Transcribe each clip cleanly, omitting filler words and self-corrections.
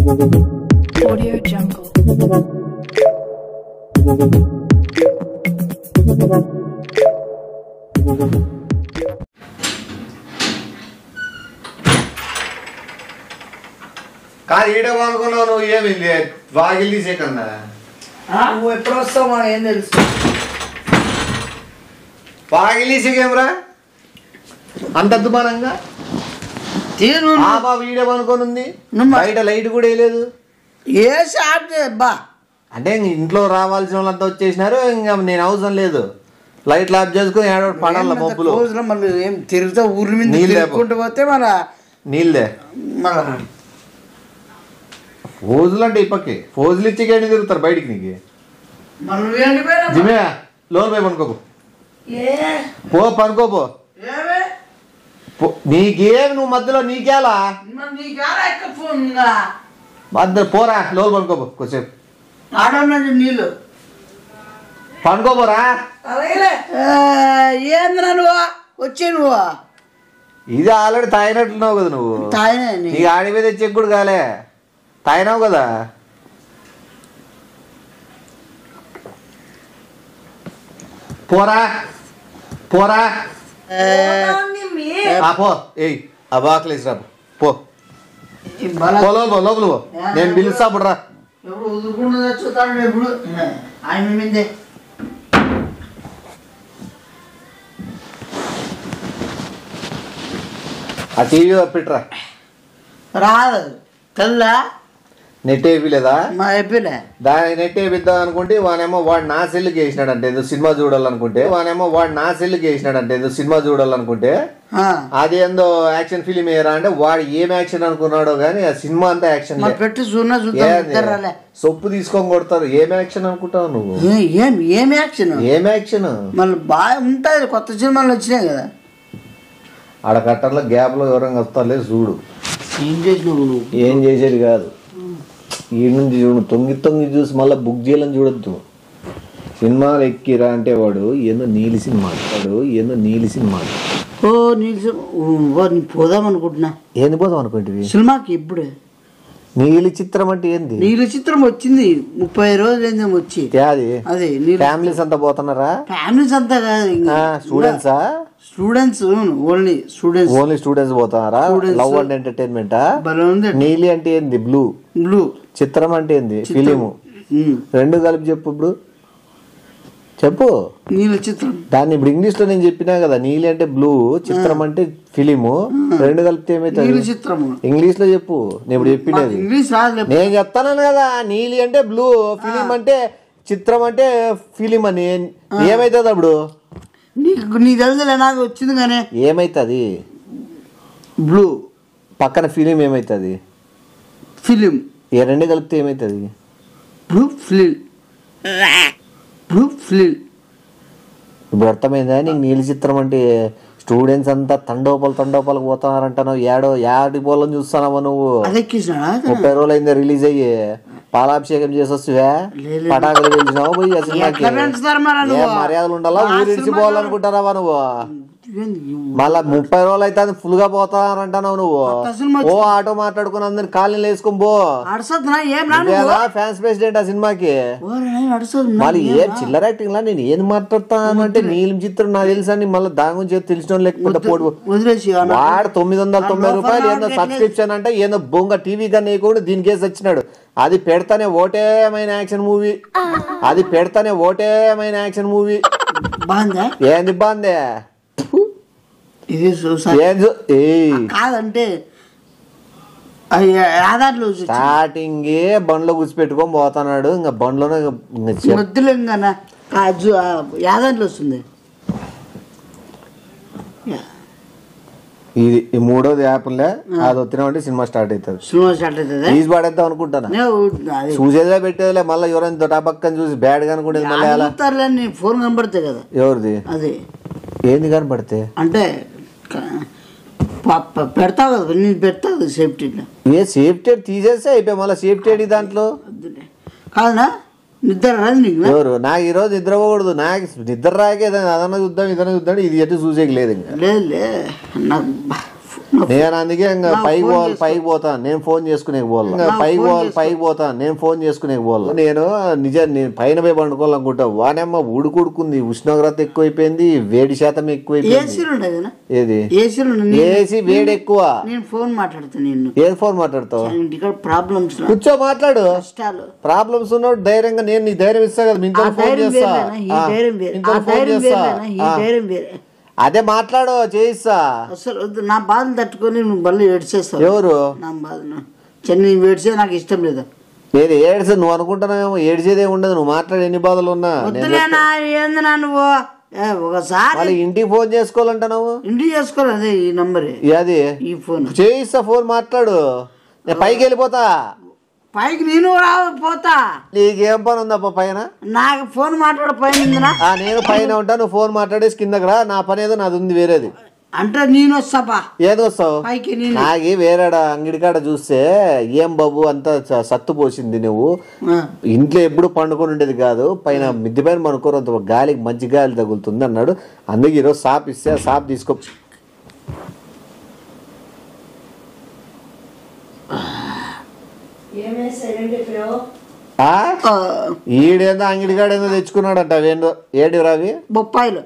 Audio Jungle. కాదు ఈడేమో అనుకున్నావు నువ్వు ఏమి వాగిల్ తీసే కన్నా నువ్వు ఎప్పుడు వస్తావు మాకు ఏం తెలుసు వాగిల్ తీసేకేమరా అంత అద్దుమానంగా బాబు ఈడేమో అనుకోని ఉంది బయట లైట్ కూడా వేయలేదు ఏ షాప్ బా అంటే ఇంట్లో రావాల్సిన వాళ్ళంతా వచ్చేసినారు ఇంకా నేను అవసరం లేదు లైట్లు ఆఫ్ చేసుకుని ఏడో పడాల మబ్బులు మళ్ళీ ఏం తిరుగుతా ఊరి మీద తిరుగుకుంటూ పోతే మన నీళ్ళే మళ్ళీ ఫోజులు అంటే ఇప్పకి ఫోజులు ఇచ్చి గేడి తిరుగుతారు బయటికి నీకు జిమే లోన్ పోయి పనుకోపో పో పనుకోపో నీకేమి నువ్వు మధ్యలో నీకేలా మధ్య పోరా లోన్ పనుకోపో కొంచెంసేపు ఆడన్నది నీళ్ళు పనుకోపోరా ఏంద్రా నువ్వు వచ్చే నువ్వు ఇది ఆల్రెడీ తాగినట్లున్నావు కదా నువ్వు తాగినా నీకు ఆడి మీద చెక్ కూడా కాలే తాగినావు కదా పోరా పోరా పో ఏయ్ ఆ బాక్లేసి రా పో లోపల పో నేను పిలుస్తా అప్పుడు రా ఎప్పుడు ఉదురుకుండా చూస్తాడు ఎప్పుడు ఆయన మీదే ఆ టీవీ పెట్టరా రాదు తెల్లా నెట్ వేయలేదా మా అయిపోలే దాని నెట్ వేయిద్దాం అనుకుంటే వానేమో వాడు నా సెల్లుకి వేసినాడంటే ఏదో సినిమా చూడాలనుకుంటే వాడు నా సెల్లుకి వేసినాడంటే ఏదో సినిమా చూడాలనుకుంటే అది ఏందో యాక్షన్ ఫిలిం వేయరా అంటే వాడు ఏం యాక్షన్ అనుకున్నాడో గానీ ఆ సినిమా అంతా యాక్షన్ పెట్టి సొప్పు తీసుకొని కొడతారు ఏం యాక్షన్ అనుకుంటావు నువ్వు ఏం యాక్షన్ ఏం యాక్షన్ మళ్ళీ బాగా ఉంటుంది కొత్త సినిమాలు వచ్చినాయి కదా ఆడ కట్టర్లో గ్యాప్ లో ఎవరైనా వస్తారులే చూడు ఏం చేసినావు నువ్వు ఏం చేసేది కాదు ఈ నుంచి చూడు తొంగి తొంగి చూసి మళ్ళీ బుక్ చేయాలని చూడొద్దు సినిమాలు ఎక్కిరా అంటే వాడు ఏందో నీలి సినిమా ఓ నీళ్ళు పోదాం అనుకుంటున్నా ఏంది పోదాం అనుకుంటుంది సినిమాకి ఇప్పుడు నీలి చిత్రం అంటే ఏంది నీళ్ళ చిత్రం వచ్చింది 30 రోజులు ఏందేమో వచ్చి అదే ఫ్యామిలీస్ అంతా పోతున్నారా ఫ్యామిలీస్ అంతా కాదు స్టూడెంట్సా స్టూడెంట్స్ ఓన్లీ స్టూడెంట్స్ పోతున్నారా లవ్ అండ్ ఎంటర్టైన్మెంట్ నీలి అంటే ఏంది బ్లూ చిత్రం అంటే ఏంది ఫిలిము రెండు కలిపి చెప్పు ఇప్పుడు చెప్పు నీళ్ళ చిత్రం దాన్ని ఇప్పుడు ఇంగ్లీష్ లో నేను చెప్పినా కదా నీలి అంటే బ్లూ చిత్రం అంటే ఫిలిము రెండు కలిపితే ఏమైతుంది చిత్రము ఇంగ్లీష్ లో చెప్పు నేను ఇప్పుడు చెప్పినది నేను చెప్తాను కదా నీలి అంటే బ్లూ ఫిలిం అంటే చిత్రం అంటే ఫిలిం అని ఏమైతుంది అప్పుడు నీకు తెలుసులే నాకు వచ్చింది కానీ ఏమైతుంది బ్లూ పక్కన ఫిలిం ఏమైతుంది ఫిలిం ఏ రెండు కలిపితే ఏమైతుంది బ్లూ ఫిలిం ఇప్పుడు అర్థమైందా నీకు నీలి చిత్రం అంటే స్టూడెంట్స్ అంతా తండోపాలకు పోతున్నారంటావు యాడి పోలని చూస్తున్నావా నువ్వు 30 రోజులు అయిందా రిలీజ్ అయ్యి పాలాభిషేకం చేసి వస్తువే పటాకులు పిలిచినావు పోయి మర్యాదలు ఉండాలా ఊరిడిచి పోవాలనుకుంటారావా నువ్వు మళ్ళా 30 రోజులు అయితే ఫుల్ గా పోతానంటున్నావు నువ్వు ఓ ఆటో మాట్లాడుకుని అందరిని కాలనీలు వేసుకుని పో ఫ్యాన్స్ ప్రెసిడెంట్ ఆ సినిమాకి మళ్ళీ ఏం చిల్లర యాక్టింగ్ లా నేను ఏం మాట్లాడతాను అంటే నీలం చిత్రం నాకు తెలుసా అని మళ్ళీ దాని గురించి తెలిసిన లేకపోతే వాడు 990 రూపాయలు ఏందో సబ్స్క్రిప్షన్ అంటే ఏందో బొంగ టీవీ కన్నా కూడా దీనికేసి వచ్చినాడు అది పెడతానే ఓటేమైన యాక్షన్ మూవీ ఏంది బాందే కాదంటే స్టార్టింగ్ బండ్లో కూర్చిపెట్టుకొని పోతున్నాడు ఇంకా బండ్లోనే వద్దులే యాదాంట్లో వస్తుంది ఇది మూడోది యాప్లే అది వచ్చినామంటే సినిమా స్టార్ట్ అవుతుంది ఈజీ పడేద్దాం అనుకుంటాను చూసేదే పెట్టేదిలే మళ్ళీ ఎవరైనా దొటాపక్కని చూసి బ్యాడ్ గా అనుకుంటే మళ్ళీ ఫోన్ కనబడతాయి కదా ఎవరిది అదే ఏంది కనబడితే అంటే పెడతావు కదా నేను పెడతావు సేఫ్టీ సేఫ్టీ తీసేస్తే అయిపోయి మళ్ళీ సేఫ్టీ దాంట్లో కాదనా నిద్ర రాదు నీకు ఎవరు నాకు ఈరోజు నిద్ర పోకూడదు నాకు నిద్ర రాకే అదన్నా చూద్దాం ఇదన్నా చూద్దాం ఇది ఎటు చూసేకి లేదు ఇంకా లేదు నాకు నేను అందుకే ఇంకా పైకి పోతాను నేను ఫోన్ చేసుకునే పోవాలి పైకి పోతాను నేను ఫోన్ చేసుకునే పోవాలి నేను పైన పోయి పండుకోవాలనుకుంటా వానమ్మ ఉడుకుంది ఉష్ణోగ్రత ఎక్కువైపోయింది వేడి శాతం ఎక్కువైపోయింది ఏది ఏసీ వేడి ఎక్కువ నేను ఫోన్ మాట్లాడతాను ఏది ఫోన్ మాట్లాడతావు ప్రాబ్లమ్స్ కూర్చో మాట్లాడు ప్రాబ్లమ్స్ ఉన్నాడు ధైర్యంగా నేను నీ ధైర్యం ఇస్తా కదా మీతో ఫోన్ చేస్తా అదే మాట్లాడు చేయిస్తా అసలు నా బాధను తట్టుకొని నువ్వు మళ్ళీ ఏడ్చేస్తావు ఎవరు నా బాధను చెన్ని ఏడ్చే నాకు ఇష్టం లేదు నేను ఏడ్చా నువ్వు అనుకుంటున్నావేమో ఏడ్చేదే ఉండదు నువ్వు మాట్లాడి ఎన్ని బాధలు ఉన్నా ఏందన్నా నువ్వు ఒకసారి ఇంటికి ఫోన్ చేసుకోవాలంటున్నావు ఇంటికి చేసుకోవాలి అదే ఈ నంబర్ అది ఈ ఫోన్ చేయిస్తా ఫోన్ మాట్లాడు నేను పైకి వెళ్ళిపోతా పైకి నేను పోతా నీకేం పని ఉందప్ప పైన నాకు ఫోన్ మాట్లాడే పైన నేను పైన ఉంటా నువ్వు ఫోన్ మాట్లాడేసి కిందకి రా నా పని ఏదో నాది ఉంది వేరేది అంటే నేను వస్తాపా ఏది వస్తావు నాకు వేరే అంగడి కాడ చూస్తే ఏం బాబు అంతా సత్తు పోసింది నువ్వు ఇంట్లో ఎప్పుడు పండుకొని ఉండేది కాదు పైన మిద్ది పైన పనుకోరు గాలికి మంచి గాలి తగులుతుంది అన్నాడు అందుకే ఈరోజు సాప్ ఇస్తే సాప్ తీసుకో ఈడేందో అంగడికాడేందో తెచ్చుకున్నాడట ఏడు రావి బొప్పాయిలు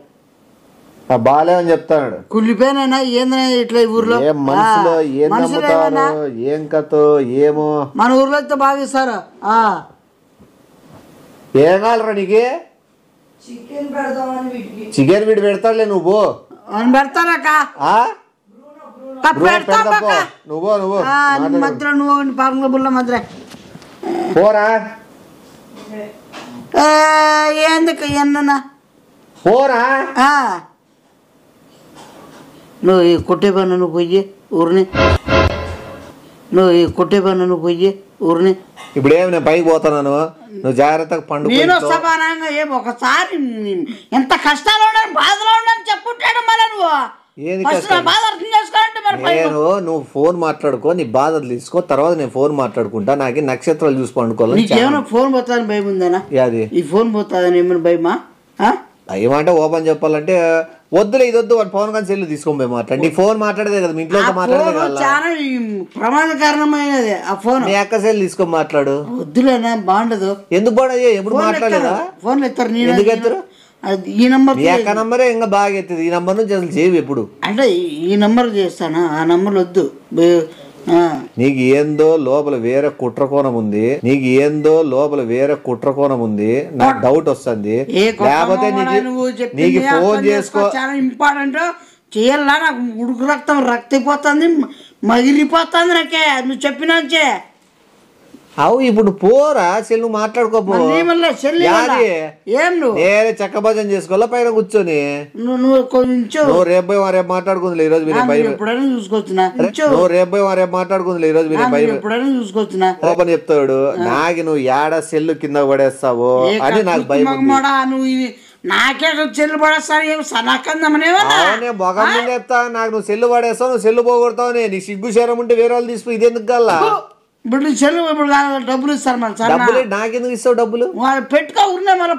బాలేమని చెప్తాడు కుళ్ళిపోయినా ఏందన్నా ఇట్లా ఊర్లో ఏం మనసులో ఏం నమ్ముతారు ఏం కథో ఏమో మన ఊర్లో అయితే బాగా ఇస్తారు ఏం కావాలరా నీకు చికెన్ వీడి పెడతాడులే నువ్వు పెడతారక్క నువ్వు మధ్య నువ్వు పార్ల బుల్ల మధ్య పోరా ఎందుకు ఎన్న పోరా నువ్వు ఈ కొట్టే పన్ను నువ్వు పోయి ఊరిని నువ్వు ఈ కొట్టే పన్ను నువ్వు పోయి ఊరిని ఇప్పుడు ఏమి నేను పైకి పోతున్నాను నువ్వు జాగ్రత్తగా పండు నేను సమానంగా ఏం ఒకసారి ఎంత కష్టాలు ఉన్నాను బాధలో ఉన్నాను చెప్పుంటాడు మళ్ళీ నువ్వు నేను నువ్వు ఫోన్ మాట్లాడుకో నీ బాధలు తీసుకో తర్వాత నేను ఫోన్ మాట్లాడుకుంటా నాకు నక్షత్రాలు చూసి పండుకోవాలి ఏమైనా ఫోన్ పోతాదని భయం ఉందేనా ఈ ఫోన్ పోతాదని ఏమైనా భయమా భయం అంటే ఓపెన్ చెప్పాలంటే వద్దులే ఇది వద్దు వాడు పవన్ గారి సెల్లు తీసుకొని మాట్లాడి నీ ఫోన్ మాట్లాడేదే కదా మీ ఇంట్లో మాట్లాడేది చాలా ప్రమాదకరమైనది ఆ ఫోన్ మీ అక్క సెల్ తీసుకొని మాట్లాడు వద్దులేనా బాగుండదు ఎందుకు బాగుండదు ఎప్పుడు మాట్లాడలేదా ఫోన్ ఎత్తారు ఎందుకు ఎత్తారు ఈ నంబర్ మీ అక్క నంబరే ఇంకా బాగా ఎత్తుంది ఈ నంబర్ నుంచి అసలు చేయవు ఎప్పుడు అంటే ఈ నంబర్ చేస్తానా ఆ నంబర్ వద్దు నీకు ఏందో లోపల వేరే కుట్రకోణం ఉంది నాకు డౌట్ వస్తుంది లేకపోతే నీకు ఫోన్ చేసుకో చాలా ఇంపార్టెంట్ చేయాలా నాకు ఉడుకు రక్తం రక్తిపోతుంది మగిలిపోతుంది నాకే నువ్వు చెప్పినాచే అవు ఇప్పుడు పోరా సెల్ నువ్వు మాట్లాడుకోపో నేనే చక్క భజన చేసుకోవాలా పైన కూర్చొని నువ్వు రేపు రేపు మాట్లాడుకుంది ఈ రోజు నువ్వు రేపు మాట్లాడుకుంది ఈ రోజు ఓపెన్ చెప్తాడు నాకు నువ్వు ఏడ సెల్ కింద పడేస్తావు అని నాకు భయం నాకే సెల్లు పడేస్తాను మొగం మీద చెప్తా నాకు నువ్వు సెల్లు పడేస్తావు నువ్వు సెల్లు పోగొడతావు నీ సిగ్గు శరం ఉంటే వేరే వాళ్ళు తీసుకు ఇది ఎందుకు గల్లా ఇప్పుడు చెల్లు ఇప్పుడు డబ్బులు ఇస్తారు మళ్ళీ నాకెందుకు ఇస్తావు డబ్బులు పెట్టుకో ఊరినే మళ్ళీ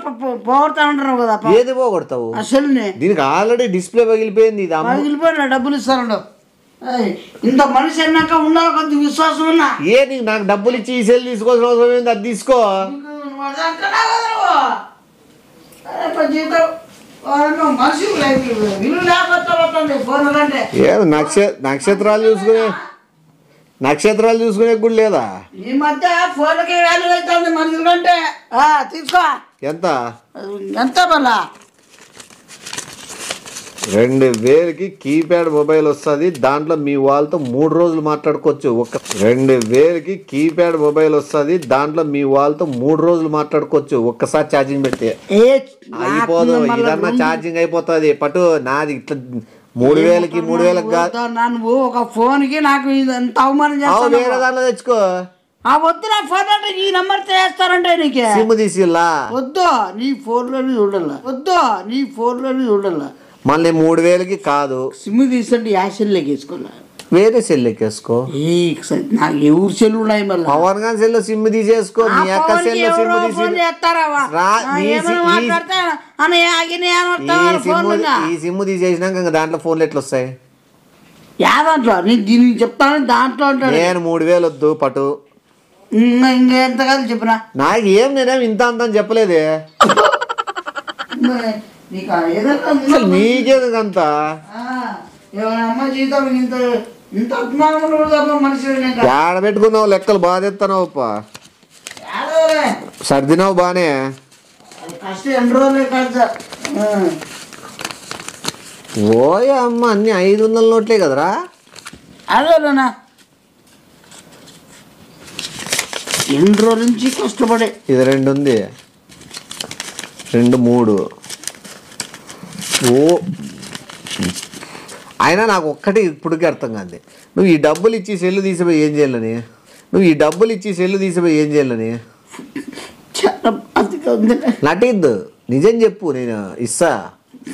పోగొడతా ఉంటారు కదా ఏది పోగొడతావు సెల్ని దీనికి ఆల్రెడీ డిస్ప్లే పగిలిపోయింది పగిలిపోయినా డబ్బులు ఇస్తారండు ఇంత మనిషి అన్నాక ఉండాలి కొంత విశ్వాసం ఉన్నా నీకు నాకు డబ్బులు ఇచ్చి ఈ సెల్ తీసుకోవాల్సిన అవసరం ఏంది అది తీసుకో నక్షత్రాలు చూసుకునే కూడా లేదా ఈ మధ్య ఫోన్కి వాల్యూ అవుతుంది మనుషుల కంటే తీసుకో ఎంత మళ్ళా 2000కి కీప్యాడ్ మొబైల్ వస్తుంది దాంట్లో మీ వాళ్ళతో 3 రోజులు మాట్లాడుకోవచ్చు 2000కి కీప్యాడ్ మొబైల్ వస్తుంది దాంట్లో మీ వాళ్ళతో 3 రోజులు మాట్లాడుకోవచ్చు ఒక్కసారి ఛార్జింగ్ పెడితే అయిపోదు ఇదన్నా ఛార్జింగ్ అయిపోతుంది పట్టు నాది ఇట్లా 3000కి 3000కి కాదు నువ్వు ఒక ఫోన్ కి నాకు ఎంత అవమానం చేస్తావు వేరే దాంట్లో తెచ్చుకో వద్దు నా ఫోన్ అంటే ఈ నంబర్ చేస్తారంటే నీకు సిమ్ తీసిల్లా వద్దు నీ ఫోన్లోనే చూడాల మళ్ళీ 3000కి కాదు సిమ్ తీసుకుంటే యా సెల్లోకి వేసుకోలే వేరే సెల్ ఎక్కేసుకో నాకు ఎవరు సెల్ ఉన్నాయి మళ్ళీ పవన్ గారి సెల్ సిమ్ తీసేసుకో మీ అక్క సెల్ ఈ సిమ్ తీసేసినాక దాంట్లో ఫోన్లు ఎట్లా వస్తాయి దాంట్లో నేను దీనికి చెప్తాను దాంట్లో అంటాడు. నేను 3000 వద్దు పటు. ఇంకా ఎంత కాదు చెప్పినా నాకు ఏం నేనేం ఇంత అంత అని చెప్పలేదే. నీకేంత అమ్మ జీతం ఇంత ఇంత అభిమానం మనిషి ఏడ పెట్టుకున్నావు లెక్కలు బాగా తెస్తున్నావు సర్దినావు బానే. కష్టం ఎన్ని రోజులే కాదు. ఓయ అమ్మ అన్ని 500 నోట్లే కదరా. అదేనా ఎన్ని రోజుల నుంచి కష్టపడే. ఇది 2 ఉంది 2 3. ఓ అయినా నాకు ఒక్కటి ఇప్పటికీ అర్థం కాదు. నువ్వు ఈ డబ్బులు ఇచ్చి సెల్లు తీసిపోయి ఏం చేయాలని నటిద్దు. నిజం చెప్పు నేను ఇస్తా.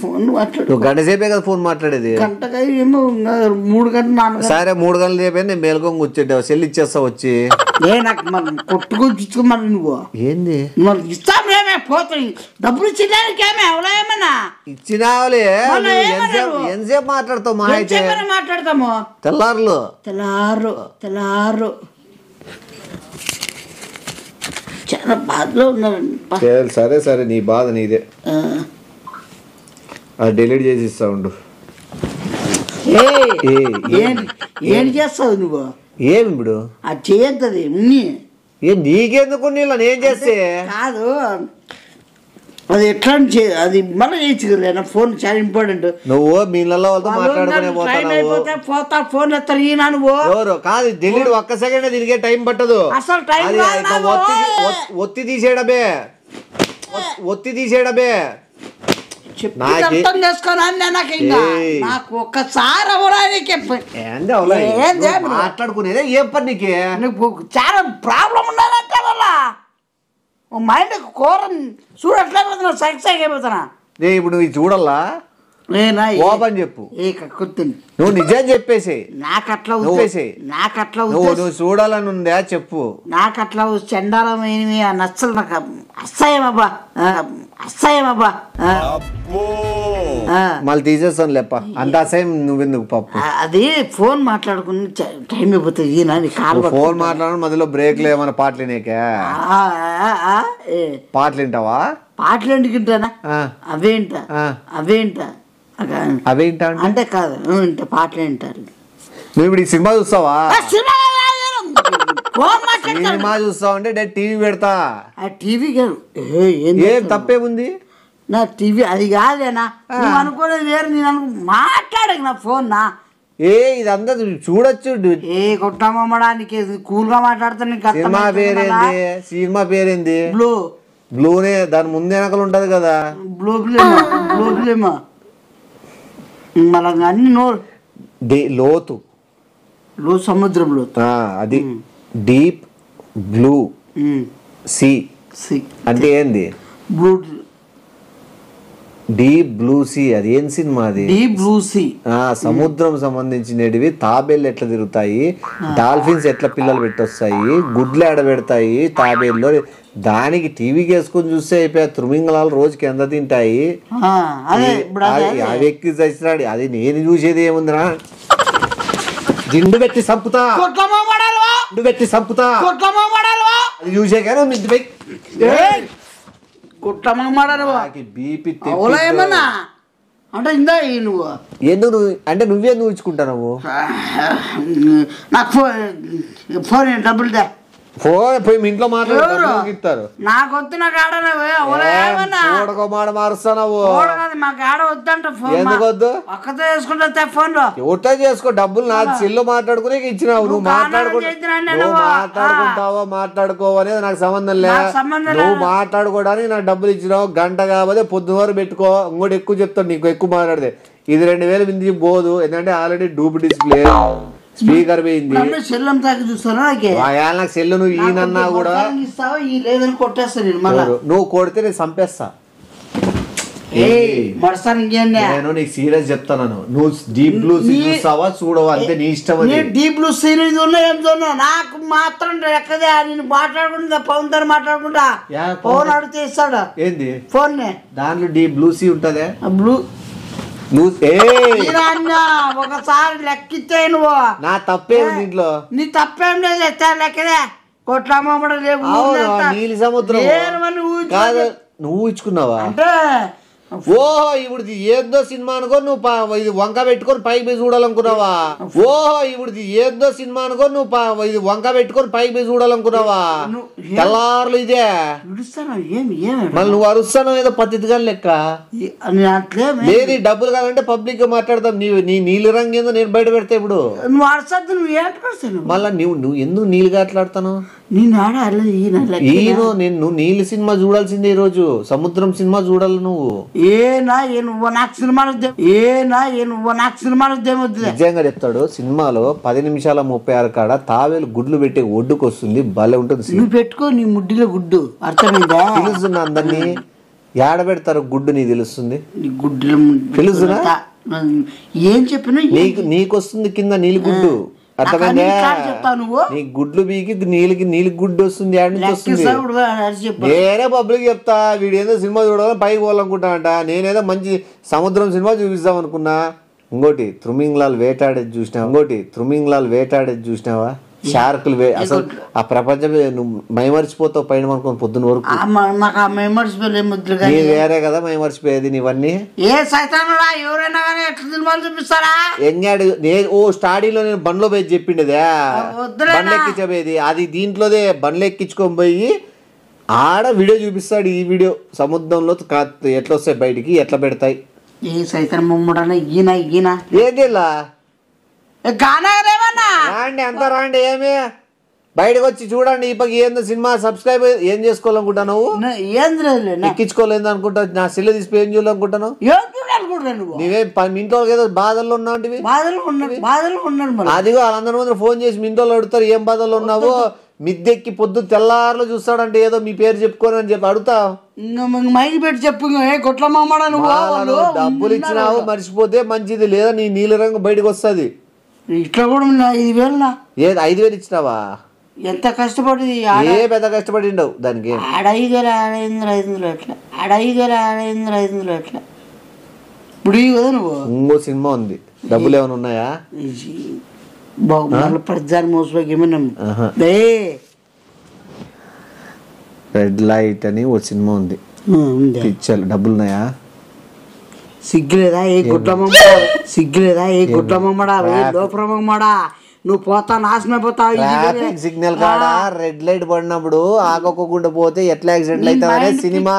ఫోన్ మాట్లాడు. నువ్వు గంట సేపే కదా ఫోన్ మాట్లాడేది. గంటగా ఏమో 3 గంటలు 4 గంటలు. సరే 3 గంటలు సేపే నేను మేల్కొని కూర్చుంటావు. సెల్ ఇచ్చేస్తా వచ్చి. నాకు మరి కొట్టుకొచ్చుకో మరి నువ్వు ఏంది మరి ఇస్తామేమే పోతాయి డబ్బులు ఇచ్చినానికి ఏమే ఎవరేమన్నా ఇచ్చినావులే. ఎంతసేపు మాట్లాడతావు? మా అయితే మాట్లాడతాము తెల్లారు చాలా బాధలో ఉన్నారు. సరే నీ బాధ నీదే. అది డిలీట్ చేసి ఇస్తా ఉండు. ఏం చేస్తావు నువ్వు? ఏమి ఇప్పుడు అది చేయద్దు. నీకెందుకు నేను చేస్తే కాదు అది ఎట్లా అది మళ్ళీ చేయొచ్చు కదా. ఫోన్ చాలా ఇంపార్టెంట్. నువ్వు మీ మాట్లాడుకునే పోతా ఫోన్ ఎత్తారు ఈయన నువ్వు కాదు. డిలీట్ ఒక్క సెకండ్ దీనికే టైం పట్టదు. అసలు టైం ఒత్తి తీసేయడమే అర్థం చేసుకోని నాకు ఒక్కసారి మాట్లాడుకునేదే ఏం పని నీకే? చాలా ప్రాబ్లం ఉండాలంటే వల్ల మైండ్ కూర చూడట్లేకపోతున్నా. సైక్ అయిపోతున్నా. ఇప్పుడు నువ్వు చూడాలా? ఓపెన్ చెప్పు. నువ్వు నిజం చెప్పేసి నాకట్లా నువ్వు చూడాలని ఉందా చెప్పు. నాకట్లా చండాలమైనవి నచ్చలు. నాకు అసహ్యమబ్బా. మళ్ళీ తీసేస్తాను లేప్ప. అంత అసహ్యం నువ్వెందుకు పప్పు? అది ఫోన్ మాట్లాడుకుని టైం అయిపోతుంది. ఫోన్ మాట్లాడడం మధ్యలో బ్రేక్లు ఏమైనా పాటలు వినేకే? పాటలు వింటావా? పాటలు ఎందుకు వింటానా? అవేంటా అంటే కాదు పాటలు వింటారు. నువ్వు ఇప్పుడు ఈ సినిమా చూస్తావా? సినిమా చూస్తావు అంటే టీవీ పెడతా. టీవీ ఏం తప్పేముంది? నా టీవీ అది కాదేనా నువ్వు అనుకోలేదు వేరు. నేను మాట్లాడకు నా ఫోన్ నా ఇదంతా చూడొచ్చు. కొట్టమడానికి కూల్ గా మాట్లాడుతాను. సినిమా పేరేంది? బ్లూనే. దాని ముందు వెనకలు ఉంటది కదా. బ్లూమా మళ్ళీ అన్ని లోతు సముద్రం లోతు. అది డీప్ బ్లూ సీ అంటే ఏంది? Deep blue sea. అది ఏం సినిమా? అది డీప్ బ్లూ సీ. సముద్రం సంబంధించినవి. తాబేళ్ళు ఎట్లా తిరుగుతాయి, డాల్ఫిన్స్ ఎట్లా పిల్లలు పెట్టొస్తాయి, గుడ్లు ఎడబెడతాయి తాబేళ్ళు. దానికి టీవీకి వేసుకొని చూస్తే అయిపోయా. తృమింగళాలు రోజుకి ఎంత తింటాయి? అవి ఎక్కి చచ్చినాడు. అది నేను చూసేది ఏముందిరా? జిండు పెట్టి సంపుతా. అది చూసే కానీ బీపీ ఏమన్నా అంటే ఇందా నువ్వు ఎందుకు అంటే నువ్వే నువ్వుకుంటావు? నాకు ఫోన్ డబ్బులు దా. ఫోన్ పోయి మీ ఇంట్లో మాట్లాడుతారు. నాకు వద్దు. నాకు మాట మారుస్తావు. మాకు ఆడ వద్దంట. ఎందుకు వద్దు? ఒక్కతో చేసుకుంటా ఫోన్ లో ఎవరితో చేసుకో. డబ్బులు నా సెల్లు మాట్లాడుకునే ఇచ్చినావు. నువ్వు మాట్లాడుకోవు అనేది నాకు సంబంధం లేదు. నువ్వు మాట్లాడుకోవడానికి నాకు డబ్బులు ఇచ్చినావు. గంట కాబట్టి పొద్దున వరకు పెట్టుకో. ఇంకోటి ఎక్కువ చెప్తాను నీకు. ఎక్కువ మాట్లాడితే ఇది 2000 మించి పోదు. ఎందుకంటే ఆల్రెడీ డూప్ డిస్ప్లే స్పీకర్ పోయింది. నాకు సెల్లు నువ్వు ఈయనన్నా కూడా నువ్వు కొడితే నేను చంపేస్తా. నేను నీకు సీరియస్ చెప్తాను. నువ్వు డీప్ బ్లూ సీ చూస్తావా చూడవా అంతే నీ ఇష్టం. డీప్ బ్లూ సీ నాకు మాత్రం ఎక్కదే. నేను మాట్లాడుకుంటా పవన్ తో మాట్లాడుకుంటా. ఫోన్ అడిగితే ఇస్తాడు. ఏంది ఫోన్? దాంట్లో డీప్ బ్లూ సీ ఉంటదే. బ్లూ ఒకసారి లెక్కితే నువ్వు నా తప్పే దీంట్లో నీ తప్పేం లేదు లెక్కదే కొట్లమ్మ లేవు నీలి సముద్రం కాదు నువ్వు ఇచ్చుకున్నావా అంటే ఓహో ఇప్పుడు ఏందో సినిమా అనుకో నువ్వు ఇది వంక పెట్టుకొని పైకి పోయి చూడాలనుకున్నావా ఓహో ఇప్పుడు ఏందో సినిమా అనుకో నువ్వు ఇది వంక పెట్టుకొని పైకి పోయి చూడాలనుకున్నావా తెల్లారులు ఇదే మళ్ళీ నువ్వు అరుస్తాను ఏదో పద్ధతిగా లెక్క లేదు డబ్బులు కావాలంటే పబ్లిక్ గా మాట్లాడతాం నీ నీలి రంగు ఏందో నేను బయట పెడతా ఇప్పుడు నువ్వు అరుస్తాను నువ్వు ఏంటి మళ్ళా నువ్వు ఎందుకు నీళ్ళుగా అట్లాడతాను నేను నీలి సినిమా చూడాల్సిందే ఈ రోజు సముద్రం సినిమా చూడాలి నువ్వు నాకు సినిమాలు నిజంగా చెప్తాడు సినిమాలో 10 నిమిషాల 36 కాడ తావేలు గుడ్లు పెట్టి ఒడ్డుకు వస్తుంది భలే ఉంటుంది నువ్వు పెట్టుకో నీ ముడ్డిలో గుడ్డు అర్థమైందా తెలుస్తున్నా అందరినీ ఏడ పెడతారు గుడ్డు నీకు తెలుస్తుంది గుడ్డు తెలుసునా ఏం చెప్పినా నీకు వస్తుంది కింద నీలి గుడ్డు అర్థమైందా నీ గుడ్లు బీకి నీళ్ళకి గుడ్డు వస్తుంది ఆడ నుంచి వస్తుంది నేనే పబ్లిక్ చెప్తా వీడేదో సినిమా చూడాలని పైకి పోవాలనుకుంటా అంట నేనేదో మంచి సముద్రం సినిమా చూపిస్తాం అనుకున్నా ఇంకోటి త్రిమింగలాలు వేటాడేది చూసినావా షార్కులు అసలు ఆ ప్రపంచం నువ్వు మైమర్చిపోతావు పైన అనుకుని పొద్దున వరకు వేరే కదా మైమర్చిపోయేది నీవన్నీ ఎంగాడు స్టాడీలో నేను బండ్లో పోయి చెప్పిండేదే బండ్లు ఎక్కించబోయేది అది దీంట్లోదే బండ్లు ఎక్కించుకొని పోయి ఆడ వీడియో చూపిస్తాడు ఈ వీడియో సముద్రంలో ఎట్లా వస్తాయి బయటికి ఎట్లా పెడతాయి ఏంటిలా రాండి అంతా రాండి ఏమి బయటకు వచ్చి చూడండి ఈ పక్క ఏందో సినిమా సబ్స్క్రైబ్ ఏం చేసుకోవాలనుకుంటా నువ్వు ఎక్కించుకోలేదు అనుకుంటా నా సెల్ తీసి ఏం చూడాలనుకుంటాను నీవే ఇంట్లో ఏదో బాధల్లో ఉన్నావు అదిగో వాళ్ళందరి ముందు ఫోన్ చేసి మీ ఇంట్లో అడుగుతారు ఏం బాధల్లో ఉన్నావు మిద్దెక్కి పొద్దు తెల్లారులో చూస్తాడంటే ఏదో మీ పేరు చెప్పుకోని అని చెప్పి అడుగుతా మైకి పెట్టి చెప్పు డబ్బులు ఇచ్చినావు మర్చిపోతే మంచిది లేదా నీ నీలి రంగు బయటకు వస్తుంది ఇట్లా కూడా 5,000 ఏది 5,000 ఇచ్చినావా ఎంత కష్టపడి పెద్ద కష్టపడిండవు దానికి 5,000 ఎట్లా ఇప్పుడు కదా నువ్వు ఇంకో సినిమా ఉంది డబ్బులు ఏమైనా ఉన్నాయా ప్రతిదాని మోసపోయి రెడ్ లైట్ అని ఓ సినిమా ఉంది పిక్చర్ డబ్బులు ఉన్నాయా సిగ్గులేదా ఏ గుడ్లమ్మడా లోపరమ్మడా నువ్వు పోతా నాశనం అయిపోతావు ట్రాఫిక్ సిగ్నల్ కాడ రెడ్ లైట్ పడినప్పుడు ఆగకుండా పోతే ఎట్లా యాక్సిడెంట్ అవుతావనే సినిమా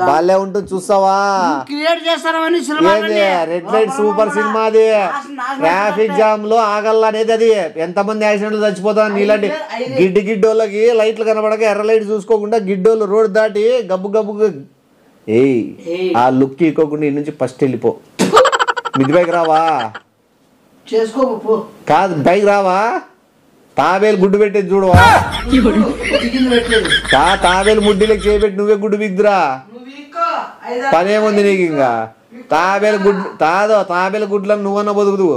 బాలే ఉంటుంది చూస్తావా క్రియేట్ చేస్తారని రెడ్ లైట్ సూపర్ సినిమా అది ట్రాఫిక్ జామ్ లో ఆగల్లా అనేది అది ఎంతమంది యాక్సిడెంట్లు చచ్చిపోతారు నీలాంటి గిడ్డోళ్ళకి లైట్లు కనబడక ఎర్ర లైట్ చూసుకోకుండా గిడ్డోళ్ళు రోడ్ దాటి గబ్బు ఆ లుక్ ఇవ్వకుండా ఈ నుంచి ఫస్ట్ వెళ్ళిపో మిద్ది బైక్ రావా కాదు బైక్ రావా తాబేలు గుడ్డు పెట్టేది చూడవా తాబేలు ముడ్డిలోకి చేపెట్టి నువ్వే గుడ్డు బిద్దురా పనేముంది నీకు ఇంకా తాబేలు గుడ్లను నువ్వన్నా బతుకుదు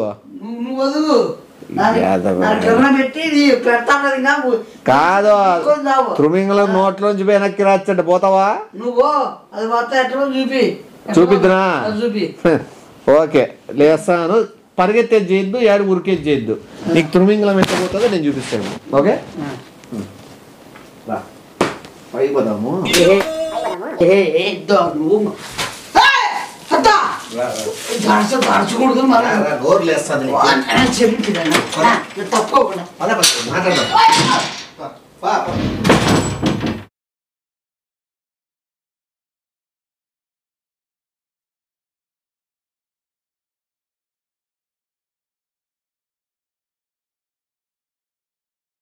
కాదు త్రిమింగలం నోట్లోంచి వెనక్కి రాచ్చండి పోతావా చూపిద్దునా ఓకే లేస్తాను పరిగెత్తేది చేయొద్దు ఏడు ఉరికేది చేయొద్దు నీకు త్రిమింగలం ఎంత పోతుందో నేను చూపిస్తాను ఓకే అయిపోదాము తప్పకుండా